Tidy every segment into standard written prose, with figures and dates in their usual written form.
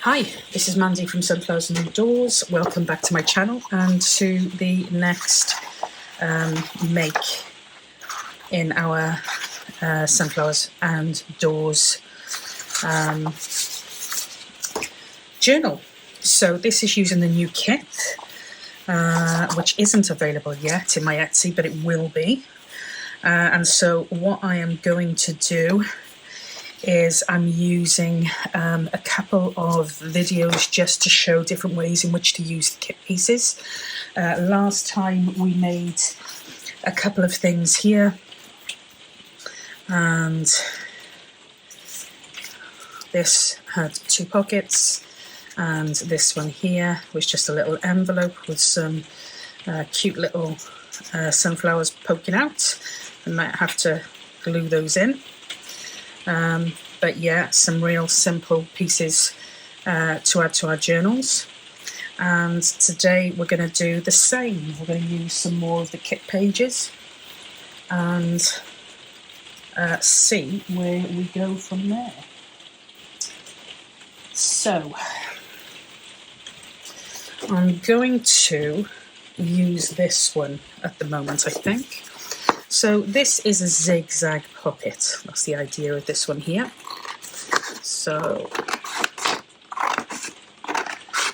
Hi, this is Mandy from SunflowersAndDors. Welcome back to my channel and to the next make in our Sunflowers and Doors journal. So this is using the new kit, which isn't available yet in my Etsy, but it will be. And so what I am going to do is I'm using a couple of videos just to show different ways in which to use the kit pieces. Last time we made a couple of things here, and this had 2 pockets, and this one here was just a little envelope with some cute little sunflowers poking out. I might have to glue those in. But yeah, some real simple pieces to add to our journals. And today we're going to do the same. We're going to use some more of the kit pages and see where we go from there. So I'm going to use this one at the moment, I think. So this is a zigzag pocket. That's the idea of this one here. So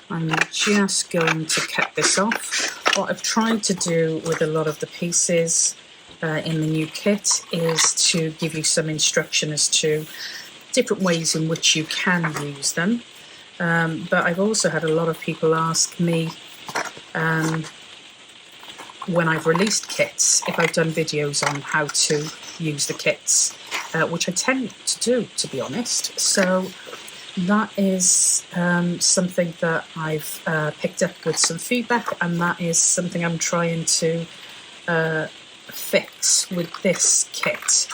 I'm just going to cut this off. What I've tried to do with a lot of the pieces in the new kit is to give you some instruction as to different ways in which you can use them. But I've also had a lot of people ask me when I've released kits, if I've done videos on how to use the kits, which I tend to do, to be honest. So that is something that I've picked up with some feedback, and that is something I'm trying to fix with this kit.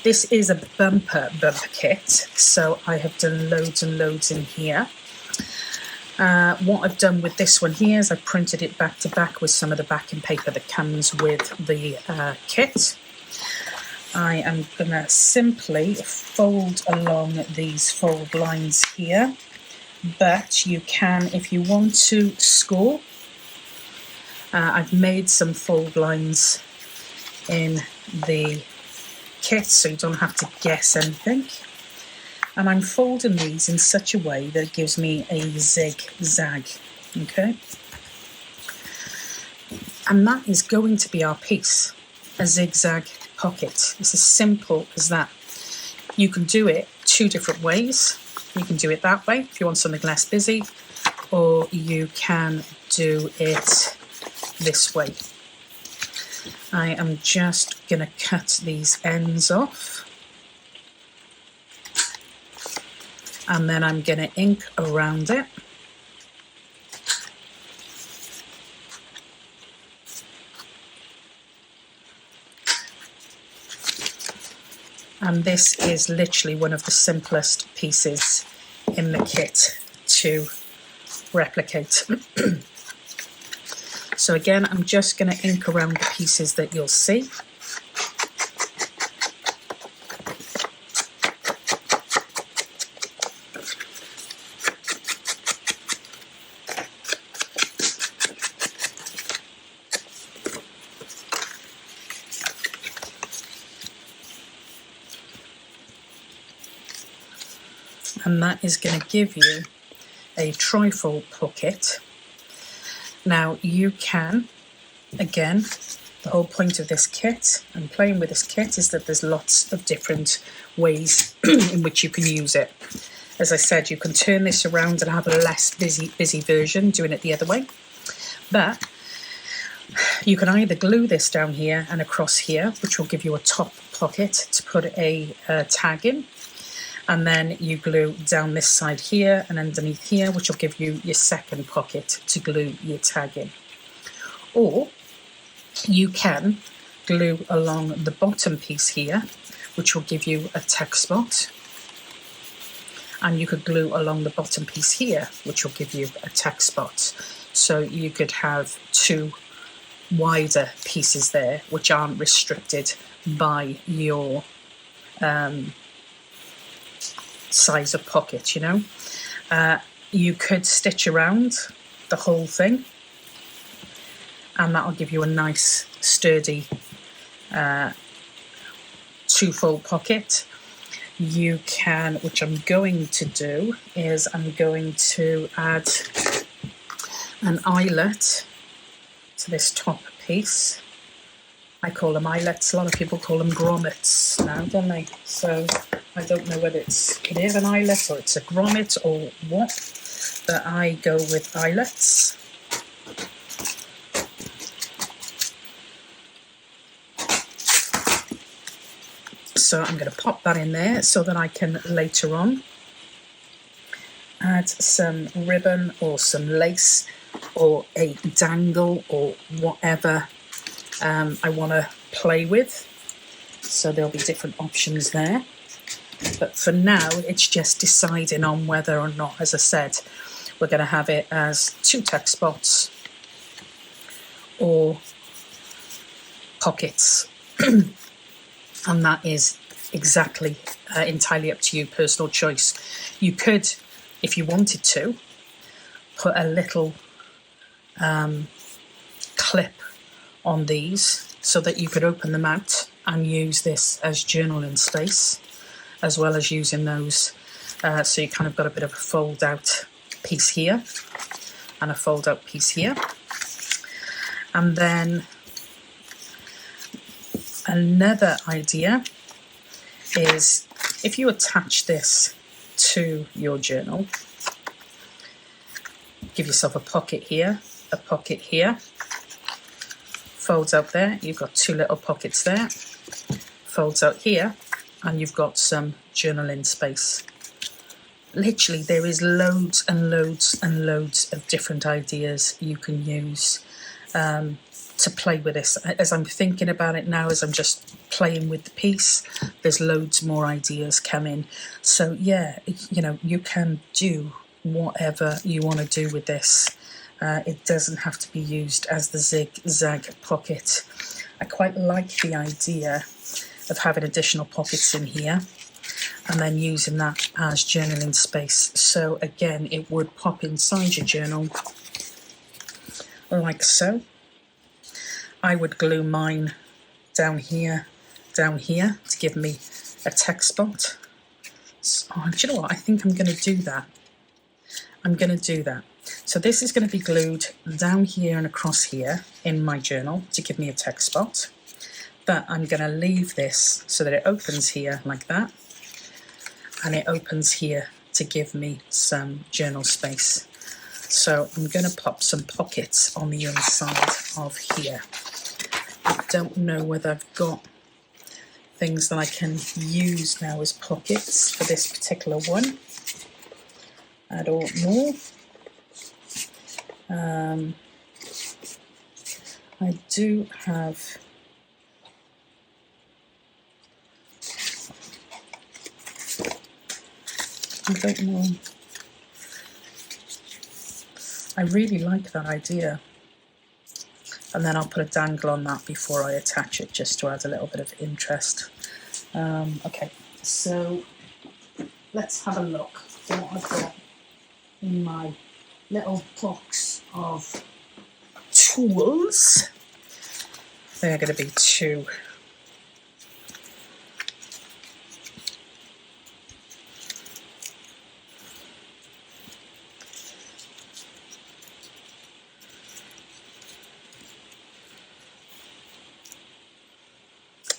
This is a bumper kit, so I have done loads and loads in here. What I've done with this one here is I've printed it back to back with some of the backing paper that comes with the kit. I am going to simply fold along these fold lines here, but you can, if you want to, score. I've made some fold lines in the kit so you don't have to guess anything. And I'm folding these in such a way that it gives me a zigzag, okay? And that is going to be our piece, a zigzag pocket. It's as simple as that. You can do it 2 different ways. You can do it that way if you want something less busy, or you can do it this way. I am just going to cut these ends off. And then I'm going to ink around it. And this is literally one of the simplest pieces in the kit to replicate. So again, I'm just going to ink around the pieces that you'll see. And that is going to give you a trifold pocket. Now you can, again, the whole point of this kit and playing with this kit is that there's lots of different ways in which you can use it. As I said, you can turn this around and have a less busy version, doing it the other way. But you can either glue this down here and across here, which will give you a top pocket to put a tag in. And then you glue down this side here and underneath here, which will give you your second pocket to glue your tag in. Or you can glue along the bottom piece here, which will give you a tuck spot. And you could glue along the bottom piece here, which will give you a tuck spot. So you could have 2 wider pieces there, which aren't restricted by your size of pocket, you know. You could stitch around the whole thing, and that'll give you a nice sturdy two-fold pocket. You can, which I'm going to do, is I'm going to add an eyelet to this top piece. I call them eyelets. A lot of people call them grommets now, don't they? So I don't know whether it is an eyelet or it's a grommet or what, but I go with eyelets. So I'm going to pop that in there so that I can later on add some ribbon or some lace or a dangle or whatever I want to play with. So there'll be different options there. But for now, it's just deciding on whether or not, as I said, we're going to have it as 2 tack spots or pockets. And that is exactly entirely up to you, personal choice. You could, if you wanted to, put a little clip on these so that you could open them out and use this as journaling space, as well as using those. So you kind of got a bit of a fold out piece here and a fold out piece here. And then another idea is if you attach this to your journal, give yourself a pocket here, folds out there, you've got 2 little pockets there, folds out here, and you've got some journaling space. Literally, there is loads and loads and loads of different ideas you can use to play with this. As I'm thinking about it now, as I'm just playing with the piece, there's loads more ideas coming. So yeah, you know, you can do whatever you want to do with this. It doesn't have to be used as the zigzag pocket. I quite like the idea of having additional pockets in here and then using that as journaling space. So again, it would pop inside your journal like so. I would glue mine down here to give me a text spot. So, do you know what? I think I'm going to do that. So this is going to be glued down here and across here in my journal to give me a text spot. But I'm going to leave this so that it opens here like that. And it opens here to give me some journal space. So I'm going to pop some pockets on the inside of here. I don't know whether I've got things that I can use now as pockets for this particular one. I don't know. I do have I don't know. I really like that idea. And then I'll put a dangle on that before I attach it, just to add a little bit of interest. Okay, so let's have a look at what I've got in my little box of tools. They're going to be 2.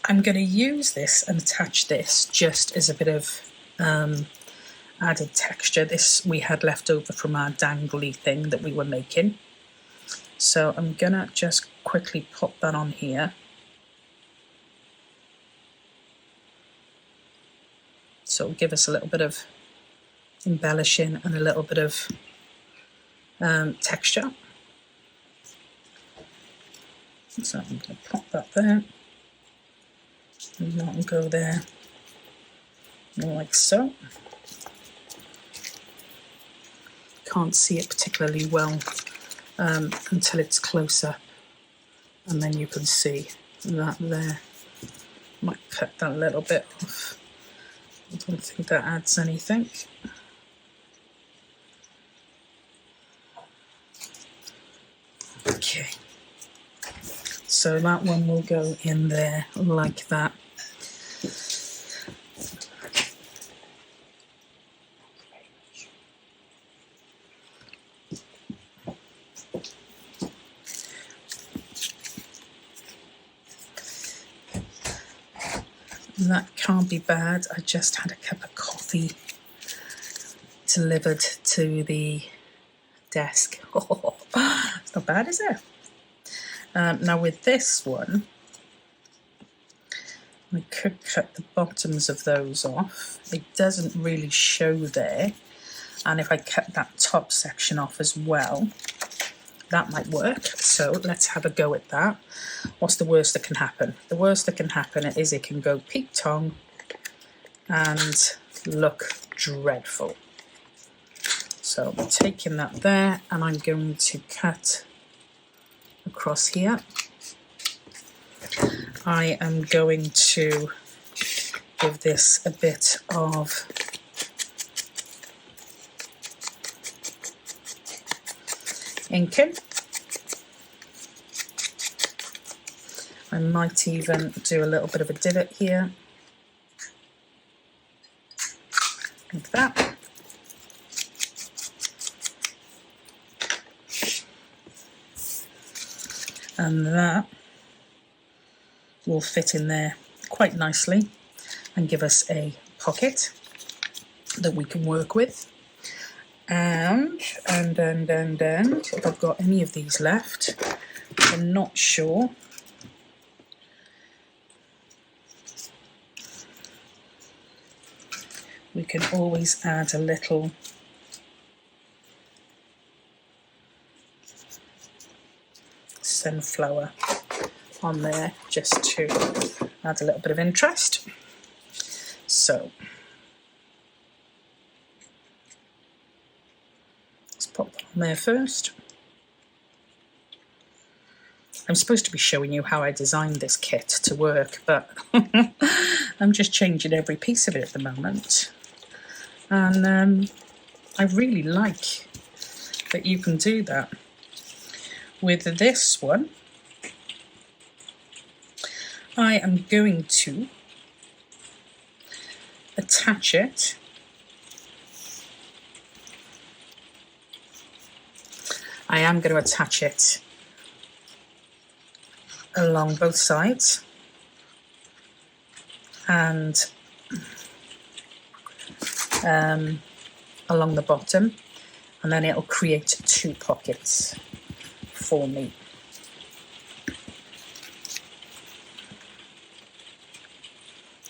I'm going to use this and attach this just as a bit of added texture. This we had left over from our dangly thing that we were making. So I'm going to just quickly pop that on here. So it'll give us a little bit of embellishing and a little bit of texture. So I'm going to pop that there. And that will go there, like so. Can't see it particularly well until it's closer, and then you can see that there. Might cut that a little bit off I don't think that adds anything. Okay, so that one will go in there like that. And that can't be bad. I just had a cup of coffee delivered to the desk. Oh, it's not bad, is it? Now with this one, I could cut the bottoms of those off. It doesn't really show there. And if I cut that top section off as well, that might work. So let's have a go at that. What's the worst that can happen? The worst that can happen is it can go peak-tong and look dreadful. So I'm taking that there and I'm going to cut across here. I am going to give this a bit of inking. I might even do a little bit of a divot here, like that. And that will fit in there quite nicely and give us a pocket that we can work with. And if I've got any of these left, I'm not sure. We can always add a little sunflower on there just to add a little bit of interest. So let's pop that on there first. I'm supposed to be showing you how I designed this kit to work, but I'm just changing every piece of it at the moment. And I really like that you can do that. With this one, I am going to attach it along both sides and along the bottom, and then it'll create 2 pockets for me.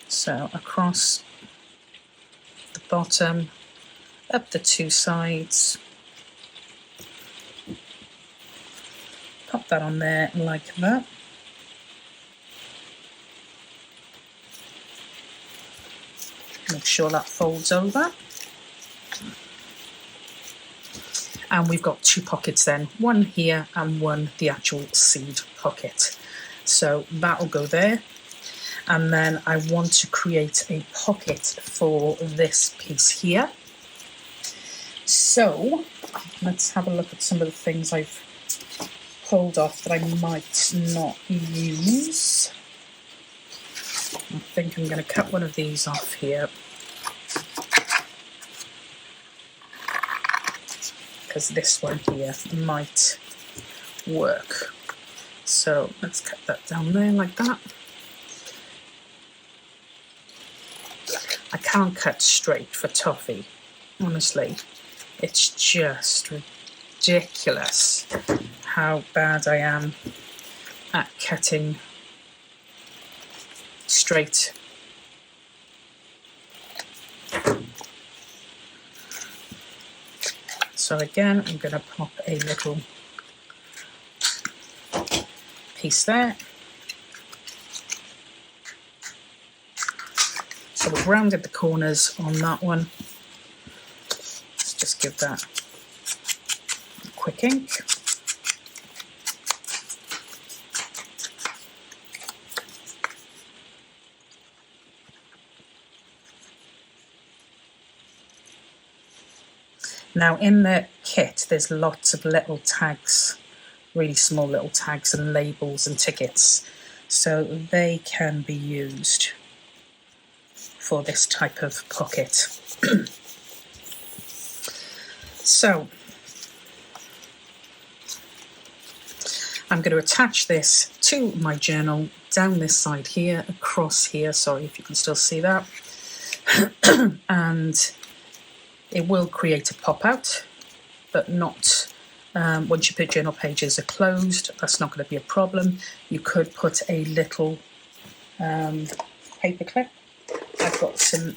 So across the bottom, up the 2 sides, pop that on there like that. Make sure that folds over. And we've got 2 pockets then, one here and one the actual seed pocket. So that'll go there. And then I want to create a pocket for this piece here. So let's have a look at some of the things I've pulled off that I might not use. I think I'm going to cut one of these off here, because this one here might work. So let's cut that down there like that. I can't cut straight for toffee, honestly. It's just ridiculous how bad I am at cutting straight. So again, I'm going to pop a little piece there. So we've rounded the corners on that one. Let's just give that a quick ink. Now in the kit there's lots of little tags, really small little tags and labels and tickets, so they can be used for this type of pocket. So I'm going to attach this to my journal down this side here, across here, sorry if you can still see that, and it will create a pop-out, but not once your journal pages are closed. That's not going to be a problem. You could put a little paper clip. I've got some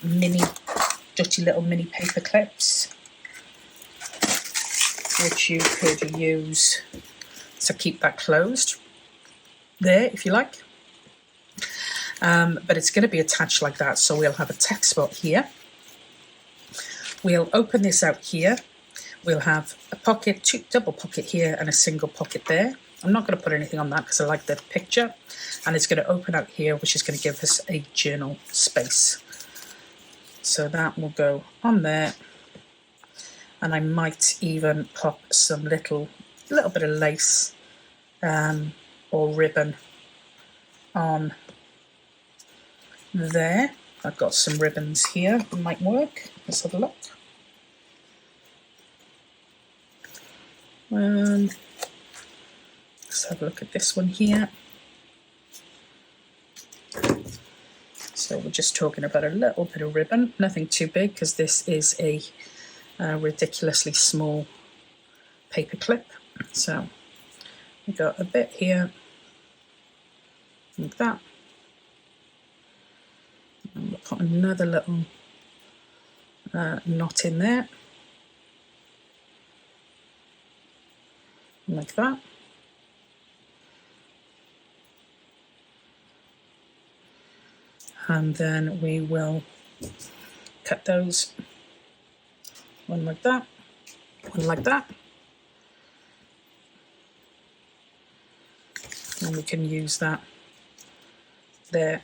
dirty little mini paper clips which you could use to keep that closed there if you like. But it's going to be attached like that, so we'll have a text spot here. We'll open this out here. We'll have a pocket, double pocket here and a single pocket there. I'm not going to put anything on that because I like the picture, and it's going to open out here, which is going to give us a journal space. So that will go on there, and I might even pop some little bit of lace or ribbon on there. I've got some ribbons here that might work. Let's have a look. Let's have a look at this one here. So we're just talking about a little bit of ribbon, nothing too big because this is a ridiculously small paper clip. So we've got a bit here, like that. And we'll put another little knot in there, like that. And then we will cut those, one like that, one like that. And we can use that there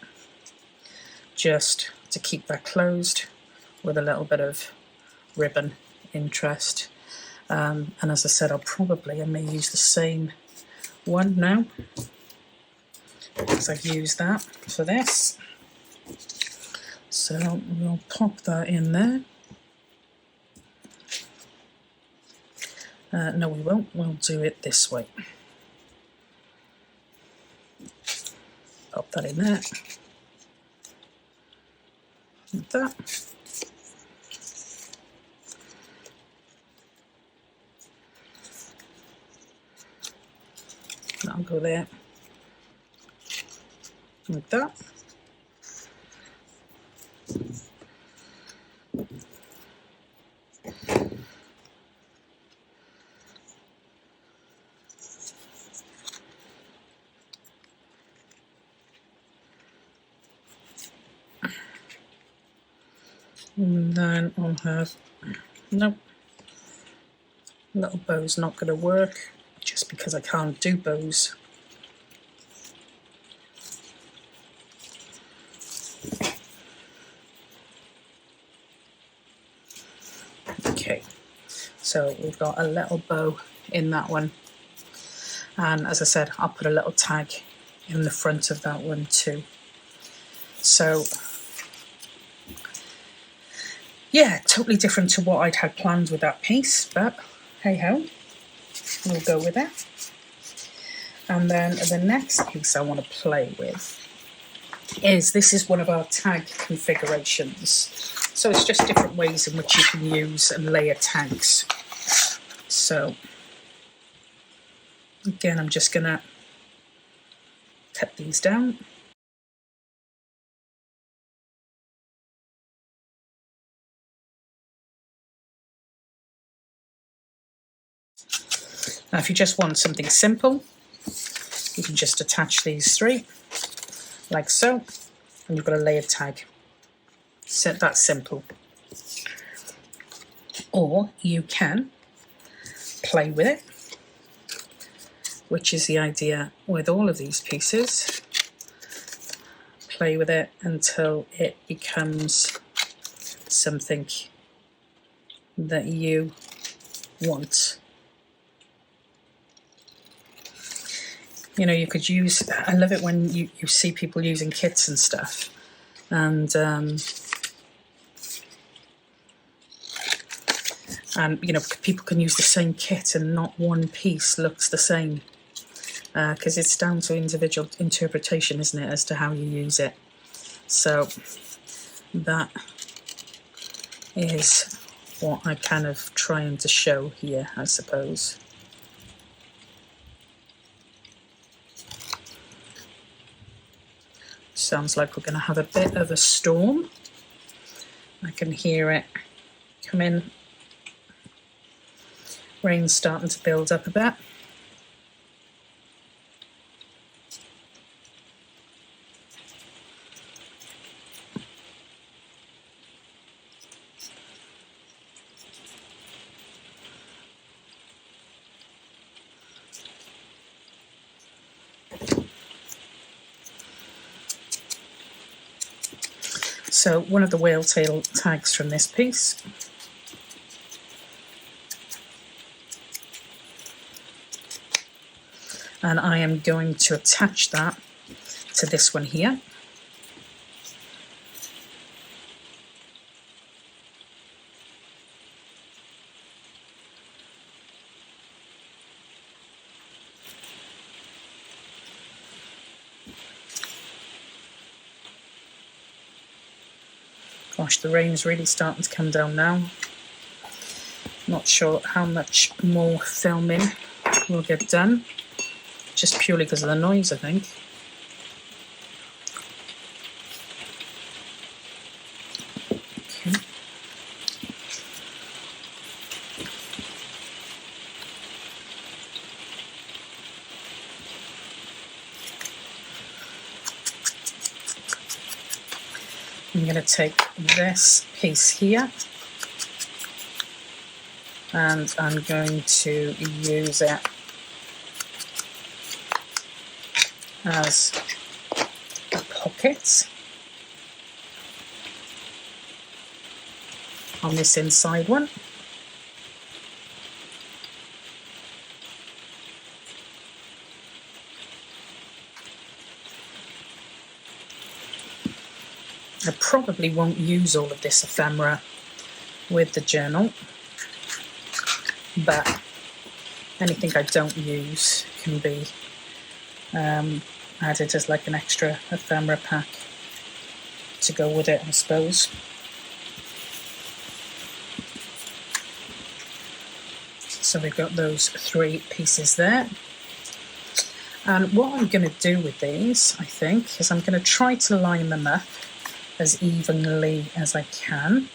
just to keep that closed with a little bit of ribbon interest. And as I said, I may use the same one now, because I've used that for this. So we'll pop that in there. No, we won't. We'll do it this way. Pop that in there. Like that. That'll go there. Like that. And then I'll have, nope, little bow's not going to work just because I can't do bows. Okay, so we've got a little bow in that one, and as I said, I'll put a little tag in the front of that one too. So yeah, totally different to what I'd had planned with that piece, but hey ho, we'll go with it. And then the next piece I want to play with is, this is one of our tag configurations. So it's just different ways in which you can use and layer tags. So again, I'm just going to cut these down. Now, if you just want something simple, you can just attach these three, like so, and you've got a layered tag. So that's simple. Or you can play with it, which is the idea with all of these pieces. Play with it until it becomes something that you want. You know, you could use, I love it when you see people using kits and stuff, and you know, people can use the same kit and not one piece looks the same, because it's down to individual interpretation, isn't it, as to how you use it. So that is what I'm kind of trying to show here, I suppose. Sounds like we're going to have a bit of a storm. I can hear it come in. Rain's starting to build up a bit. So one of the whale tail tags from this piece. And I am going to attach that to this one here. Gosh, the rain's really starting to come down now. Not sure how much more filming will get done, just purely because of the noise, I think. Okay. I'm going to take this piece here and I'm going to use it as a pocket on this inside one. I probably won't use all of this ephemera with the journal, but anything I don't use can be added as like an extra ephemera pack to go with it, I suppose. So we've got those 3 pieces there. And what I'm going to do with these, I think, is I'm going to try to line them up as evenly as I can.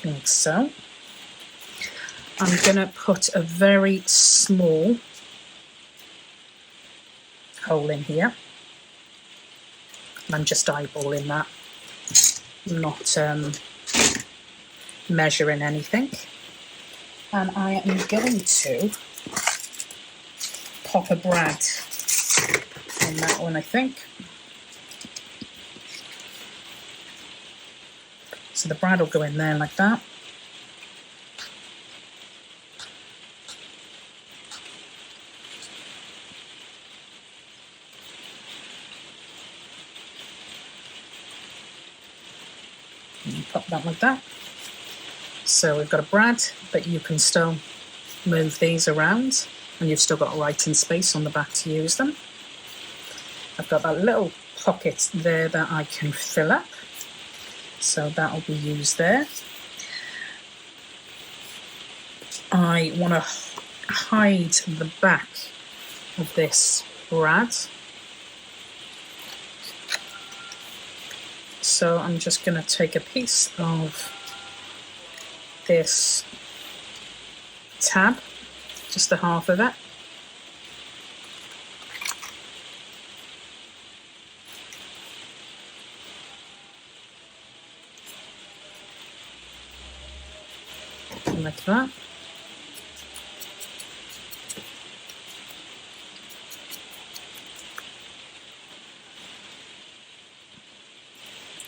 Like so. I'm going to put a very small hole in here. I'm just eyeballing that, not measuring anything. And I am going to pop a brad on that one, I think. So the brad will go in there like that. And pop that like that. So we've got a brad, but you can still move these around and you've still got a writing space on the back to use them. I've got that little pocket there that I can fill up, so that will be used there. I want to hide the back of this brad, so I'm just going to take a piece of this tab, just the half of it, like that.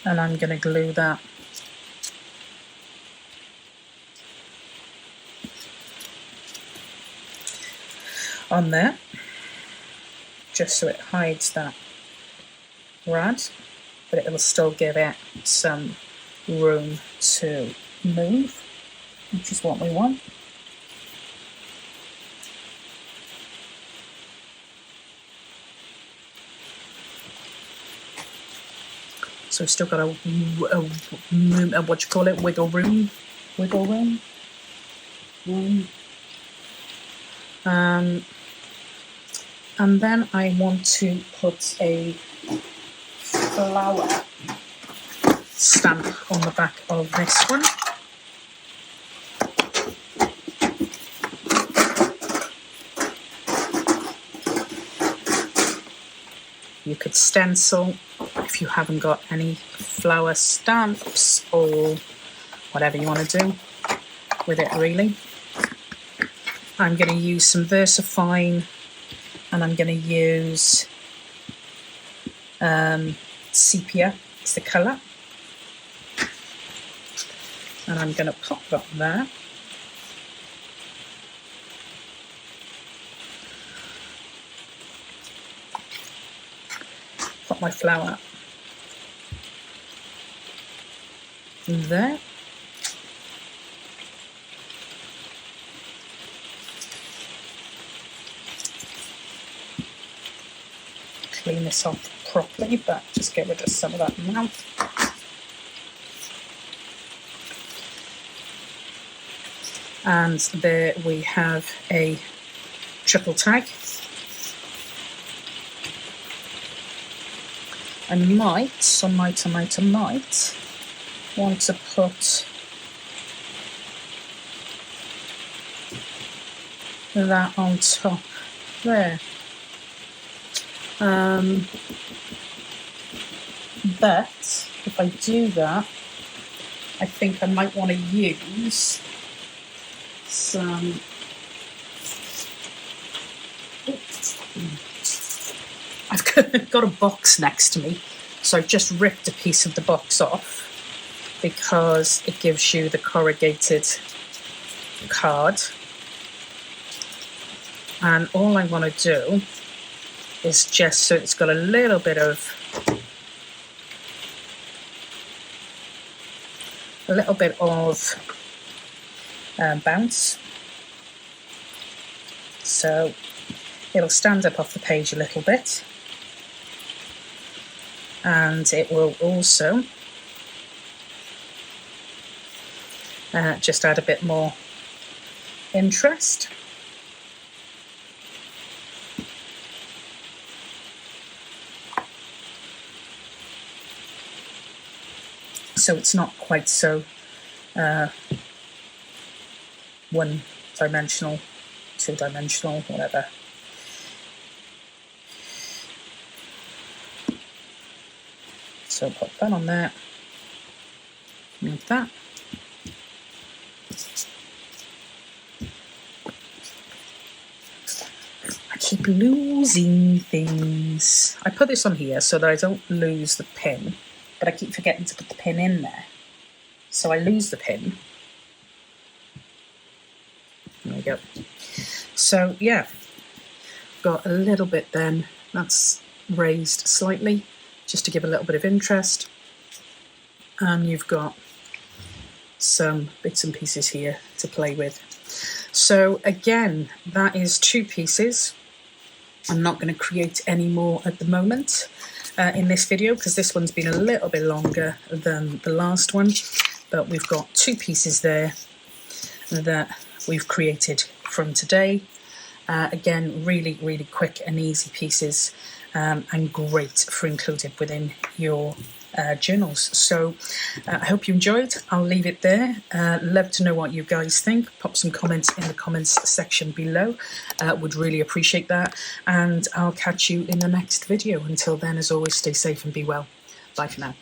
and I'm going to glue that on there, just so it hides that rad, but it will still give it some room to move, which is what we want. So we've still got a what you call it, wiggle room. And then I want to put a flower stamp on the back of this one. You could stencil if you haven't got any flower stamps or whatever you want to do with it, really. I'm going to use some VersaFine, and I'm going to use sepia, it's the colour, and I'm going to pop that there. Pop my flower there. Clean this off properly, but just get rid of some of that now. And there we have a triple tag. I might want to put that on top there. But if I do that, I think I might want to use some I've got a box next to me, so I've just ripped a piece of the box off because it gives you the corrugated card, and all I want to do is just so it's got a little bit of bounce, so it'll stand up off the page a little bit, and it will also just add a bit more interest. So it's not quite so one-dimensional, two-dimensional, whatever. So put that on there, like that. I keep losing things. I put this on here so that I don't lose the pin, but I keep forgetting to put the pin in there. So I lose the pin. There we go. So yeah, got a little bit then, that's raised slightly, just to give a little bit of interest. And you've got some bits and pieces here to play with. So again, that is 2 pieces. I'm not going to create any more at the moment in this video because this one's been a little bit longer than the last one, but we've got 2 pieces there that we've created from today. Again, really quick and easy pieces, and great for including within your journals. So I hope you enjoyed. I'll leave it there. Love to know what you guys think. Pop some comments in the comments section below. Would really appreciate that, and I'll catch you in the next video. Until then, as always, stay safe and be well. Bye for now.